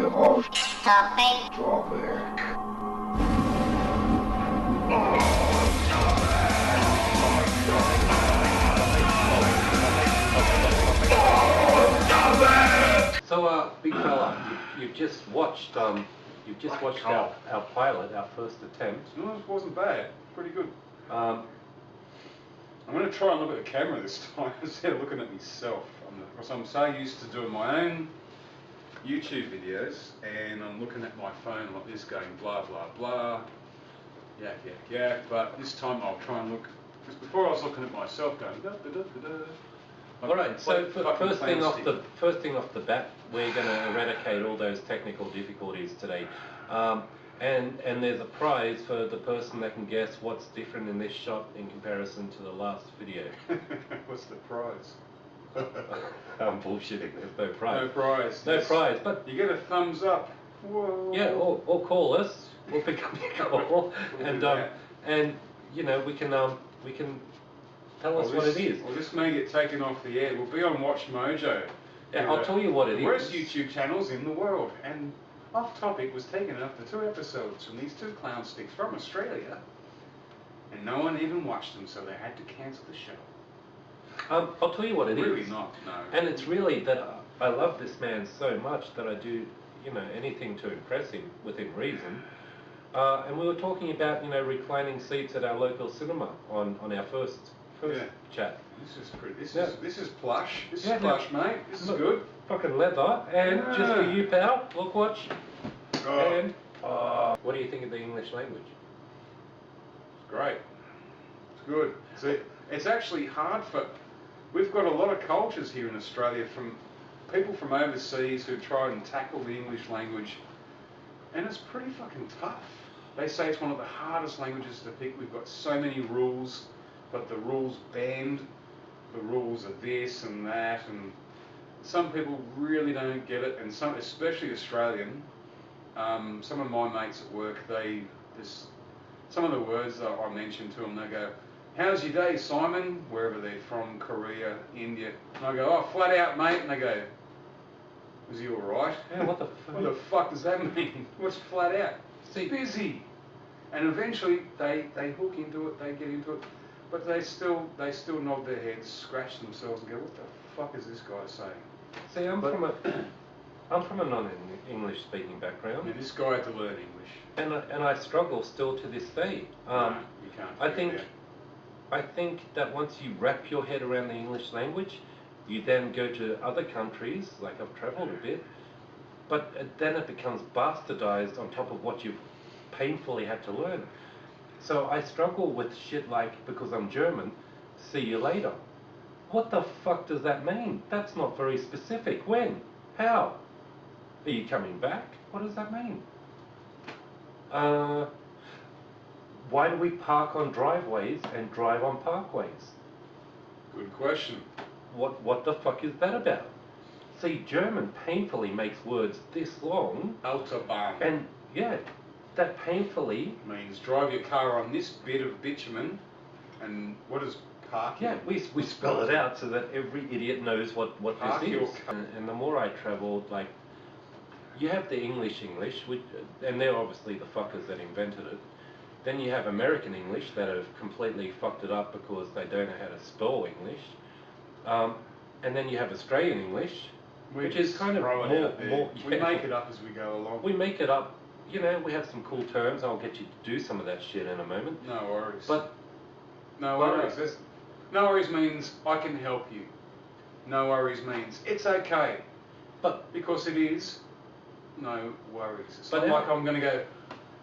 off topic. So, big fella, you've just watched our pilot, our first attempt. No, it wasn't bad. Pretty good. I'm going to try and look at the camera this time instead of looking at myself. Because I'm so used to doing my own YouTube videos, and I'm looking at my phone like this, going blah blah blah, yak yak yak. But this time I'll try and look. Because before I was looking at myself, going da da da da da. All right. So first thing off the bat, we're going to eradicate all those technical difficulties today. And there's a prize for the person that can guess what's different in this shot in comparison to the last video. What's the prize? I'm bullshitting. There's no prize. No prize. No prize. But you get a thumbs up. Whoa. Yeah, or call us. We'll pick up your call, and you know we can tell us what it is. Well, this may get taken off the air. We'll be on Watch Mojo. Yeah, I'll tell you what it is. Worst YouTube channels in the world. And Off Topic was taken after 2 episodes from these 2 clown sticks from Australia. And no one even watched them, so they had to cancel the show. I'll tell you what it is. Really not, no. And it's really that I love this man so much that I do, you know, anything to impress him within reason. And we were talking about, you know, reclining seats at our local cinema on our first chat. This is pretty. This is plush. This is plush, mate. This is look, good. Fucking leather. And just for you, pal. Look, watch. Oh. And what do you think of the English language? It's great. It's good. See, it's actually hard for. We've got a lot of cultures here in Australia, from people from overseas who try and tackle the English language, and it's pretty fucking tough. They say it's one of the hardest languages to pick. We've got so many rules, but the rules bend. The rules are this and that, and some people really don't get it, and some, especially Australian. Some of my mates at work, some of the words that I mention to them, they go, "How's your day, Simon?" Wherever they're from, Korea, India. And I go, "Oh, flat out, mate." And they go, "Is he all right?" Yeah, what the fuck does that mean? What's flat out? See, busy. And eventually they hook into it, they get into it, but they still nod their heads, scratch themselves, and go, "What the fuck is this guy saying?" See, I'm from a non-English speaking background. And this guy had to learn English. And I struggle still to this day. No, you can't. I think that once you wrap your head around the English language, you then go to other countries, like I've travelled a bit, but then it becomes bastardized on top of what you've painfully had to learn. So I struggle with shit like, because I'm German, "see you later." What the fuck does that mean? That's not very specific. When? How? Are you coming back? What does that mean? Why do we park on driveways and drive on parkways? Good question. What the fuck is that about? See, German painfully makes words this long. Autobahn. And yeah, that painfully means drive your car on this bit of bitumen. And what is parking? Yeah, we spell it out so that every idiot knows what this is. And the more I travelled, like, you have the English, which, and they're obviously the fuckers that invented it. Then you have American English that have completely fucked it up because they don't know how to spell English. And then you have Australian English, which is kind of more. We make it up as we go along. We make it up. You know, we have some cool terms. I'll get you to do some of that shit in a moment. No worries. But no worries. No worries means I can help you. No worries means it's okay. But because it is, no worries. It's not like I'm going to go,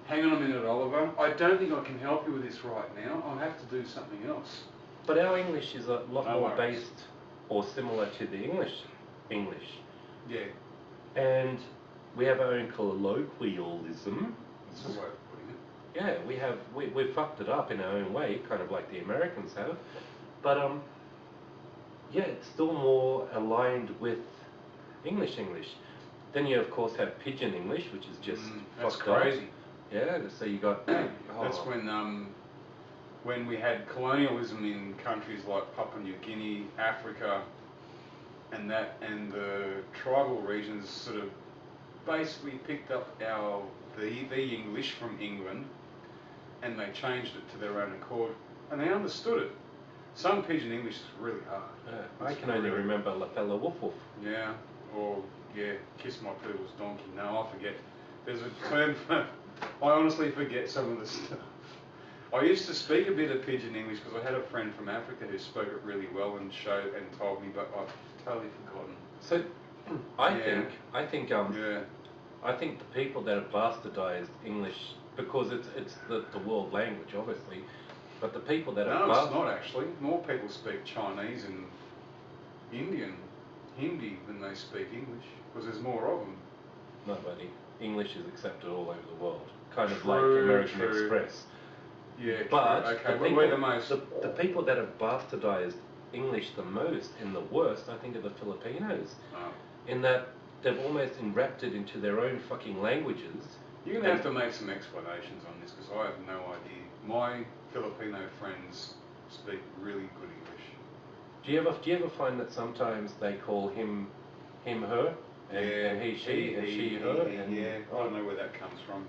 "Hang on a minute, Oliver. I don't think I can help you with this right now. I'll have to do something else." But our English is a lot more based or similar to the English. Yeah. And we have our own colloquialism. That's the way of putting it. Yeah, we've fucked it up in our own way, kind of like the Americans have. But yeah, it's still more aligned with English. Then you of course have Pidgin English, which is just that's fucked crazy. Up. Yeah, so you got. That's when we had colonialism in countries like Papua New Guinea, Africa, and the tribal regions sort of basically picked up the English from England, and they changed it to their own accord, and they understood it. Some Pidgin English is really hard. I can only remember La Fella Woof Woof. Yeah, or Kiss My Poodle's Donkey. No, I forget. There's a term for. I honestly forget some of the stuff. I used to speak a bit of Pidgin English because I had a friend from Africa who spoke it really well and told me, but I've totally forgotten. So, I think the people that have bastardized English, because it's the world language, obviously, but the people that have it's not actually. More people speak Chinese and Indian, Hindi than they speak English because there's more of them. No, buddy. English is accepted all over the world, kind of like American Express. Yeah, but okay, we're the most. The people that have bastardized English the most and the worst, I think, are the Filipinos. Oh. In that they've almost enwrapped it into their own fucking languages. You're going to have to make some explanations on this because I have no idea. My Filipino friends speak really good English. Do you ever find that sometimes they call him her, and he she, and she her? Yeah, I don't know where that comes from.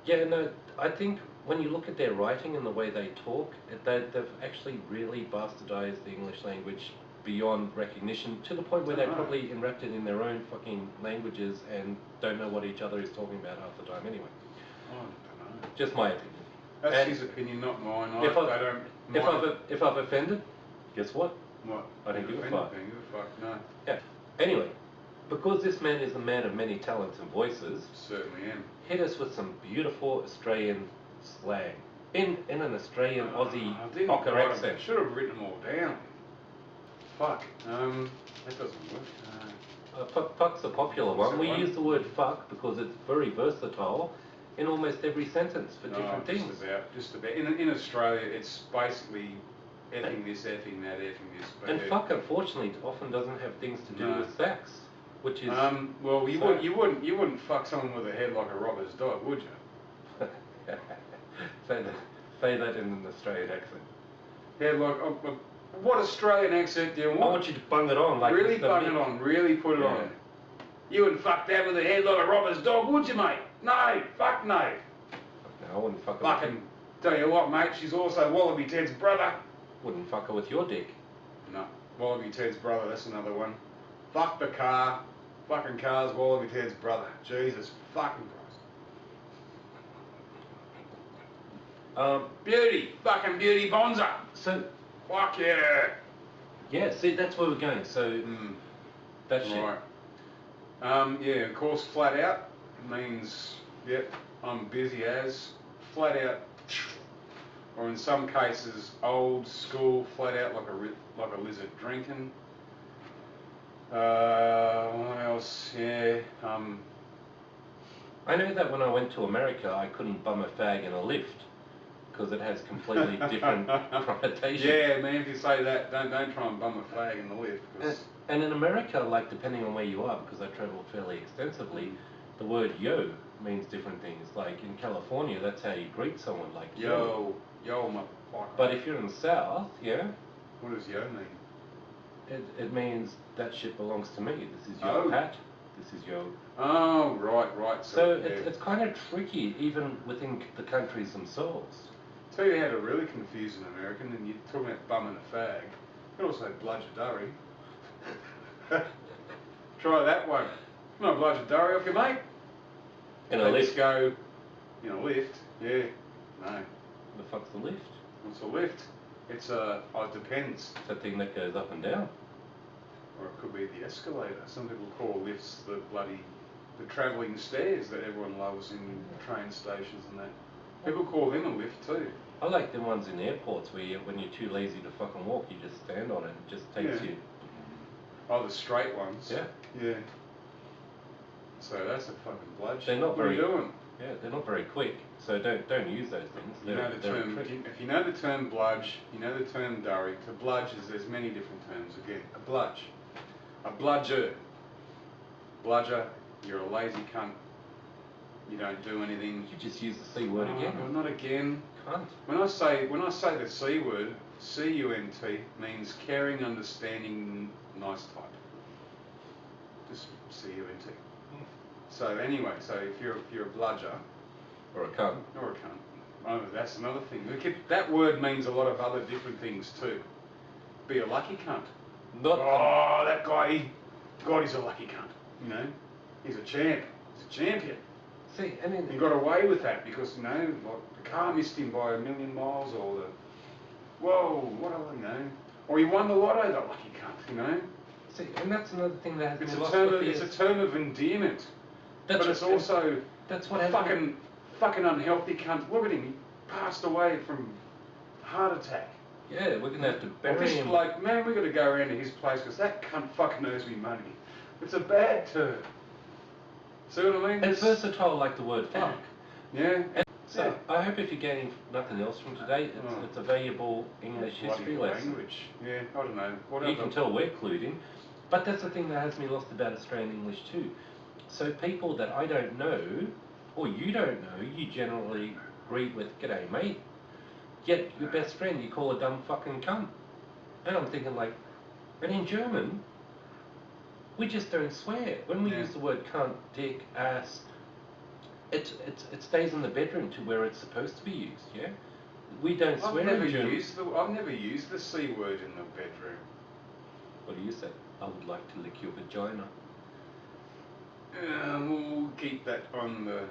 Yeah, no, I think when you look at their writing and the way they talk, they've actually really bastardized the English language beyond recognition, to the point where they probably enwrapped it in their own fucking languages and don't know what each other is talking about half the time anyway. I don't know. Just my opinion. That's his opinion, not mine. If I've offended, guess what? What? I don't give a fuck. Don't give a fuck, no. Yeah. Anyway, because this man is a man of many talents and voices, certainly am. Hit us with some beautiful Australian slang in an Australian Aussie hawker accent. I should have written them all down. Fuck. That doesn't work. Fuck's a popular one. We use the word fuck because it's very versatile in almost every sentence for different things. Just about. In Australia, it's basically effing this, effing that, effing this. But and fuck, unfortunately, often doesn't have things to do with sex, which is. Well, you wouldn't fuck someone with a head like a robber's dog, would you? Say that in an Australian accent. Yeah, like what Australian accent do you want? I want you to bung it on, like really bung it on, really put it on. You wouldn't fuck that with a head like a robber's dog, would you, mate? No, fuck no. No, I wouldn't fuck her. Fucking tell you what, mate. She's also Wallaby Ted's brother. Wouldn't fuck her with your dick. No, Wallaby Ted's brother. That's another one. Fuck the car. Fucking car's Wallaby Ted's brother. Jesus fucking Christ. Beauty. Fucking Beauty Bonza. So. Fuck yeah. Yeah, see, that's where we're going. So, that's shit. Right. Yeah, of course, flat out means, yep, I'm busy as. Flat out, or in some cases, old school, flat out like a lizard drinking. What else? Yeah. I know that when I went to America, I couldn't bum a fag in a lift because it has completely different connotations. Yeah, man. If you say that, don't try and bum a fag in the lift. And in America, like depending on where you are, because I travelled fairly extensively, the word yo means different things. Like in California, that's how you greet someone, like yo, motherfucker. But if you're in the South, yeah. What does yo mean? It means that shit belongs to me. This is your hat. This is your. Oh, right. So it's kind of tricky, even within the countries themselves. Tell you how to really confuse an American, and you're talking about bumming a fag. You can also bludge a durry. Try that one. Not bludge a durry off your mate. In a lift. Go in a lift. Yeah. No. The fuck's the lift? What's a lift? It's it depends. It's that thing that goes up and down. Or it could be the escalator. Some people call lifts the travelling stairs that everyone loves in train stations and that. People call them a lift too. I like the ones in airports where when you're too lazy to fucking walk, you just stand on it and it just takes you. Oh, the straight ones. Yeah. Yeah. So that's a fucking bludge. They're not very. What are you doing? Yeah, they're not very quick. So don't use those things. You know the term. If you know the term bludge, you know the term durry. To bludge there's many different terms. Again, a bludge, a bludger. Bludger. You're a lazy cunt. You don't do anything. You just use the C word again. No, not again. Cunt. When I say the C word, C-U-N-T means caring, understanding, nice type. Just C-U-N-T. So anyway, so if you're a bludger Or a cunt. or a cunt, oh, that's another thing. That word means a lot of other different things too. Be a lucky cunt. Not. Oh, that guy, God, he's a lucky cunt. You know, he's a champ. He's a champion. See, I mean, He got away with that because, you know, like, the car missed him by 1,000,000 miles, or what do I know? Or he won the lotto, that lucky cunt, you know? see, and that's another thing that has It's been a lost term with of, the it's a years. term of endearment. That's But it's what- also That's what fucking unhealthy cunt. Look at him, he passed away from heart attack. Yeah, we're gonna have to Or bury this him. bloke, man, we got to go around to his place because that cunt fucking owes me money. It's a bad term. See what I mean? It's versatile like the word fuck. Yeah. And so I hope if you're gaining nothing else from today, it's a valuable English history Bloody lesson. language. Yeah, I don't know. You can tell we're clued in. But that's the thing that has me lost about Australian English too. So people that I don't know, or you don't know, you generally greet with "G'day mate." Yet your best friend you call a dumb fucking cunt. And I'm thinking like, and in German, we just don't swear. When we use the word cunt, dick, ass, it stays in the bedroom to where it's supposed to be used, yeah? We don't I've swear never in German. used the C word in the bedroom. What do you say? I would like to lick your vagina. We'll keep that on the,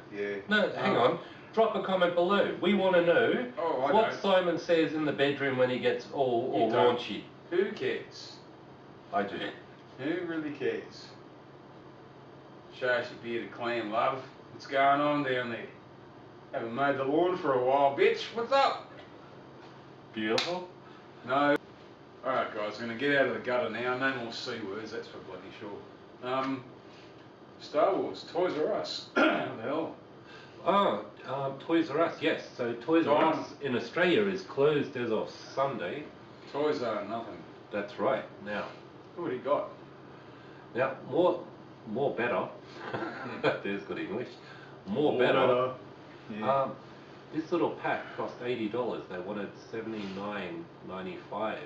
No, hang on. Drop a comment below. We want to know what don't. Simon says in the bedroom when he gets all You don't. raunchy. Who cares? I do. Who really cares? Show us your bearded clan, love. What's going on down there? Haven't mowed the lawn for a while, bitch. What's up? Beautiful. No. Alright guys, I'm going to get out of the gutter now. No more C words, that's for bloody sure. Star Wars, Toys R Us. What the hell? Oh, Toys R Us, yes. So Toys R Us in Australia is closed as of Sunday. Toys are nothing. That's right. Now, What do you got? now more better. There's good English. More better. Yeah. This little pack cost $80. They wanted $79.95.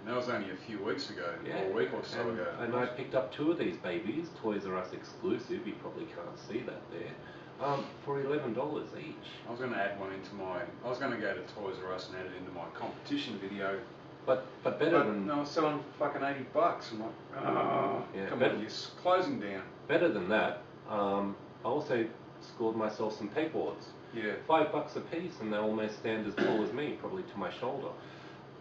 That was only a few weeks ago, or a week or so ago. And I picked up 2 of these babies, Toys R Us exclusive. You probably can't see that there. For $11 each. I was going to add one into I was going to go to Toys R Us and add it into my competition video. But better than... No, I was selling for fucking $80. I'm like, come on, you're closing down. Better than that, I also scored myself some pegboards. Yeah. $5 a piece, and they almost stand as tall as me, probably to my shoulder.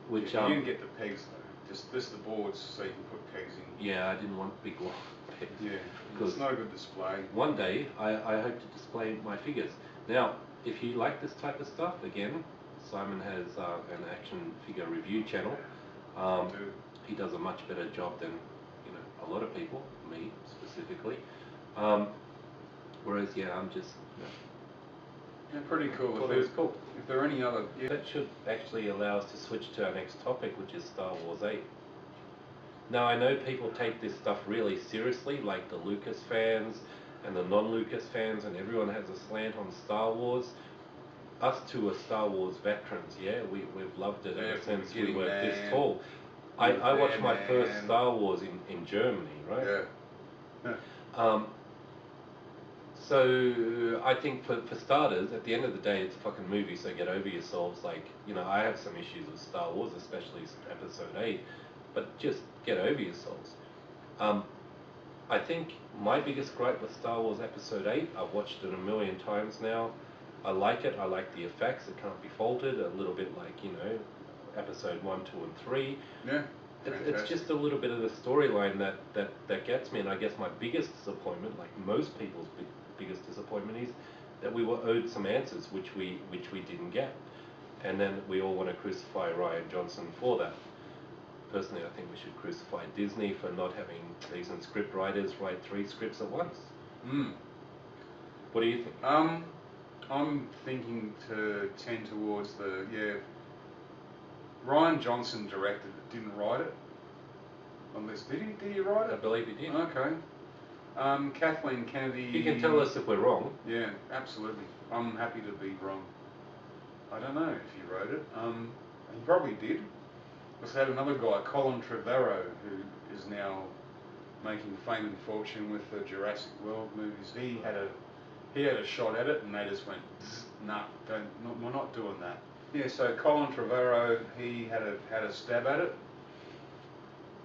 Which you can get the pegs though. Just the boards so you can put pegs in. Yeah, I didn't want big long pegs. Yeah, it's not a good display. One day, I hope to display my figures. Now, if you like this type of stuff, again, Simon has an action figure review channel. He does a much better job than a lot of people, me specifically. Whereas, yeah, I'm just. Yeah, pretty cool. Cool. If there are any other, That should actually allow us to switch to our next topic, which is Star Wars 8. Now, I know people take this stuff really seriously, like the Lucas fans and the non-Lucas fans, and everyone has a slant on Star Wars. Us two are Star Wars veterans, yeah? We've loved it ever since we were this tall. I watched my first Star Wars in Germany, right? Yeah. So I think for starters, at the end of the day, it's a fucking movie, so get over yourselves. Like, I have some issues with Star Wars, especially Episode 8, but just get over yourselves. I think my biggest gripe with Star Wars Episode 8, I've watched it a million times now. I like it, I like the effects, it can't be faulted, a little bit like, Episode 1, 2, and 3. Yeah. It's just a little bit of the storyline that gets me, and I guess my biggest disappointment, like most people's biggest disappointment, is that we were owed some answers which we didn't get, and then we all want to crucify Rian Johnson for that. Personally, I think we should crucify Disney for not having decent script writers write 3 scripts at once. What do you think? I'm thinking to tend towards Rian Johnson directed it, didn't write it. Unless did he write it? I believe he did. Okay. Kathleen Kennedy. You can tell us if we're wrong. Yeah, absolutely. I'm happy to be wrong. I don't know if he wrote it. He probably did. We had another guy, Colin Trevorrow, who is now making fame and fortune with the Jurassic World movies. He had a shot at it, and they just went, nah, we're not doing that. Yeah, so Colin Trevorrow, he had a stab at it,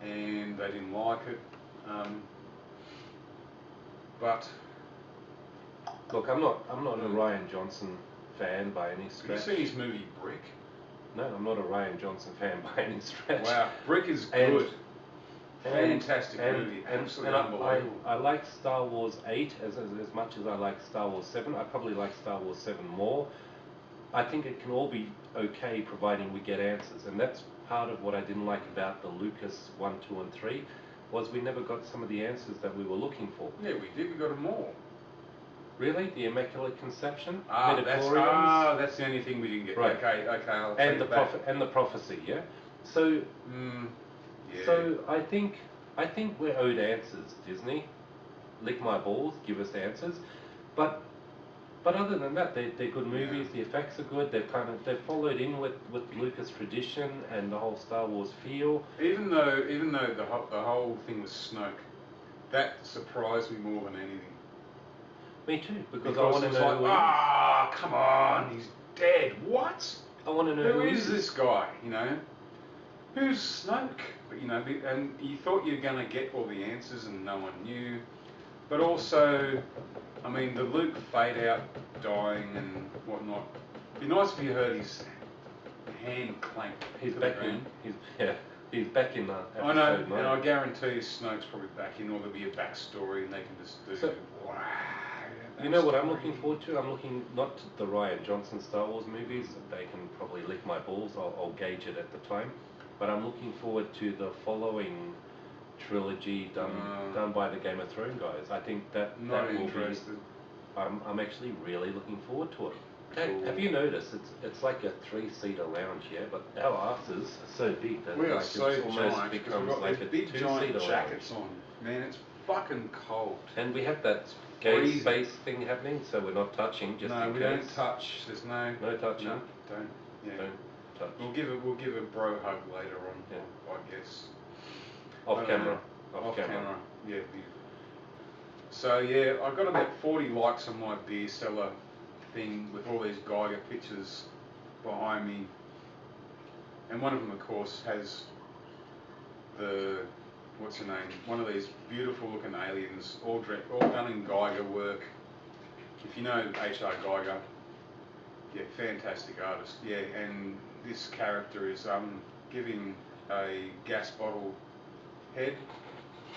and they didn't like it. But look, I'm not a Rian Johnson fan by any stretch. have you seen his movie Brick? No, I'm not a Rian Johnson fan by any stretch. Wow, Brick is good. Fantastic movie, absolutely unbelievable. I like Star Wars 8 as much as I like Star Wars 7. I probably like Star Wars 7 more. I think it can all be okay providing we get answers, and that's part of what I didn't like about the Lucas 1, 2 and 3, was we never got some of the answers that we were looking for. Yeah, we did, we got them all. Really? The Immaculate Conception? That's the only thing we didn't get. Right. Okay, I'll take and it back. And the prophecy, yeah? So yeah. So I think we're owed answers, Disney. Lick my balls, give us answers. But other than that, they're good movies. The effects are good. They've followed in with Lucas tradition and the whole Star Wars feel. Even though the whole thing was Snoke, that surprised me more than anything. Me too, because I want to know. Like, come on, he's dead. What? I want to know who is this guy? You know, who's Snoke? But, you know, and you thought you were going to get all the answers, and no one knew. But also, I mean, the Luke fade out, dying and whatnot. It'd be nice if you heard his hand clank. He's back in. He's back in the episode. I know, and I guarantee you Snoke's probably back in, or there'll be a backstory, and they can just do. So, wow. You know what I'm looking forward to? I'm looking not to the Rian Johnson Star Wars movies. They can probably lick my balls. I'll gauge it at the time. But I'm looking forward to the following trilogy done by the Game of Thrones guys. I think that will interested. be. I'm actually really looking forward to it. Cool. Have you noticed it's like a 3-seater lounge here, but our asses are so big that we are like so it's almost giant, becomes we've got like a big 2-seater giant lounge. jackets on. Man, it's fucking cold. And we have that gay freezing. space thing happening, so we're not touching. Just no, in we case. don't touch. There's no touching. No, don't. Yeah. Don't touch. We'll give a bro hug later on. Yeah. I guess. Off camera. Off camera. Yeah. So yeah, I got about 40 likes on my beer seller thing with all these Geiger pictures behind me, and one of them, of course, has the what's her name? One of these beautiful looking aliens, all done in Geiger work. If you know H.R. Geiger, yeah, fantastic artist. Yeah, and this character is giving a gas bottle head,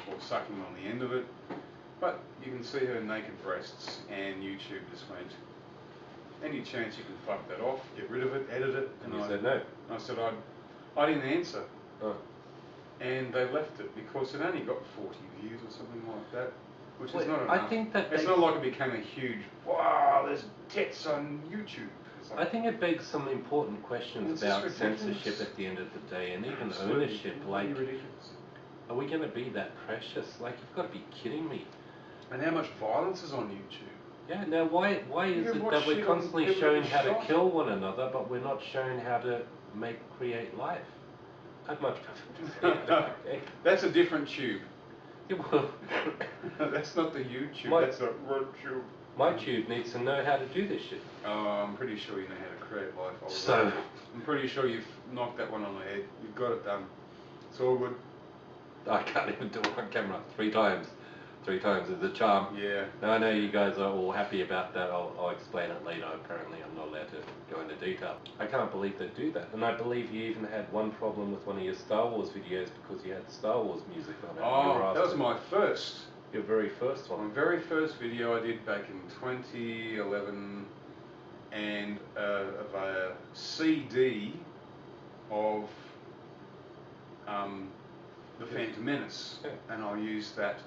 or sucking on the end of it. But you can see her naked breasts, and YouTube just went, any chance you can fuck that off, get rid of it, edit it? And you said no. I said I didn't answer. Oh. And they left it because it only got 40 views or something like that, which is not enough. I think that it's not like it became a huge, wow, there's tits on YouTube. I think it begs some important questions about censorship at the end of the day, and even ownership. Like, are we going to be that precious? Like, you've got to be kidding me. And how much violence is on YouTube? Yeah, now why is it that we're constantly showing how to kill one another, but we're not showing how to create life? I'd much prefer to see that. That's a different tube. Yeah, well, that's not the YouTube, that's a red tube. My tube needs to know how to do this shit. Oh, I'm pretty sure you know how to create life. So, I'm pretty sure you've knocked that one on the head. You've got it done. It's all good. I can't even do it on camera 3 times. 3 times is a charm. Yeah. Now I know you guys are all happy about that. I'll explain it later. Apparently I'm not allowed to go into detail. I can't believe they do that. And I believe you even had one problem with one of your Star Wars videos because you had Star Wars music on it. Oh, that was my first. Your very first one. My very first video I did back in 2011, and of a CD of The Phantom Menace. Yeah. And I used that.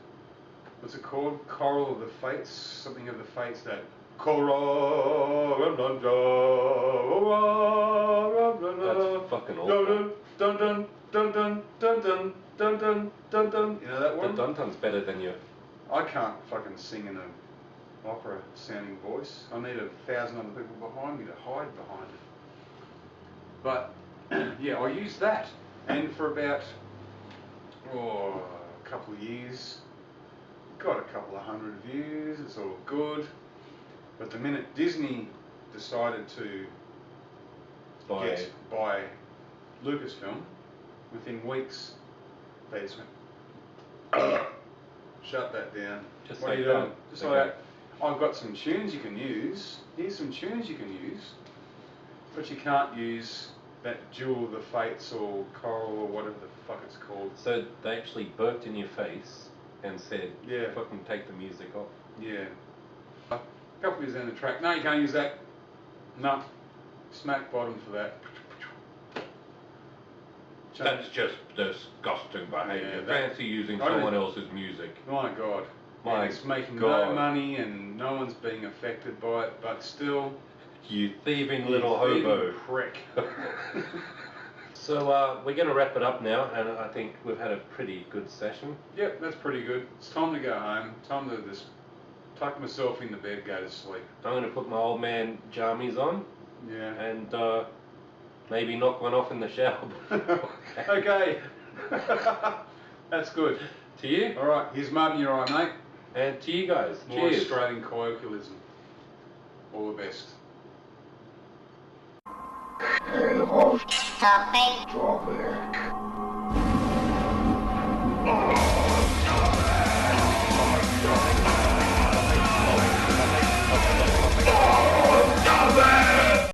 What's it called? Choral of the Fates? Something of the Fates, that That's fucking awful. Dun dun dun dun dun dun dun dun dun dun. You know that one? The dun-dun's better than your... I can't fucking sing in an opera sounding voice. I need 1,000 other people behind me to hide behind it. But yeah, I used that, and for about a couple of years, got a couple of hundred views, it's all good. But the minute Disney decided to buy Lucasfilm, within weeks, they just went, shut that down. Just what like are you doing? that. Just Okay. like that. I've got some tunes you can use. Here's some tunes you can use. But you can't use that Jewel of the Fates or Coral or whatever the fuck it's called. So they actually burped in your face and said, Yeah. fucking take the music off. Yeah. A couple of years down the track. No, you can't use that. No. Smack bottom for that. That's just disgusting behaviour. Yeah, that- Fancy using I don't- someone else's music. My God. My And it's making God. no money and no one's being affected by it, but still. You thieving little you hobo. thieving prick. So we're going to wrap it up now, and I think we've had a pretty good session. Yep, that's pretty good. It's time to go home. Time to just tuck myself into bed, go to sleep. I'm going to put my old man jammies on Yeah. and maybe knock one off in the shower. Okay. That's good. To you, All right, here's mud in your eye, mate. and to you guys. More Cheers. Australian colloquialism. All the best. Topic.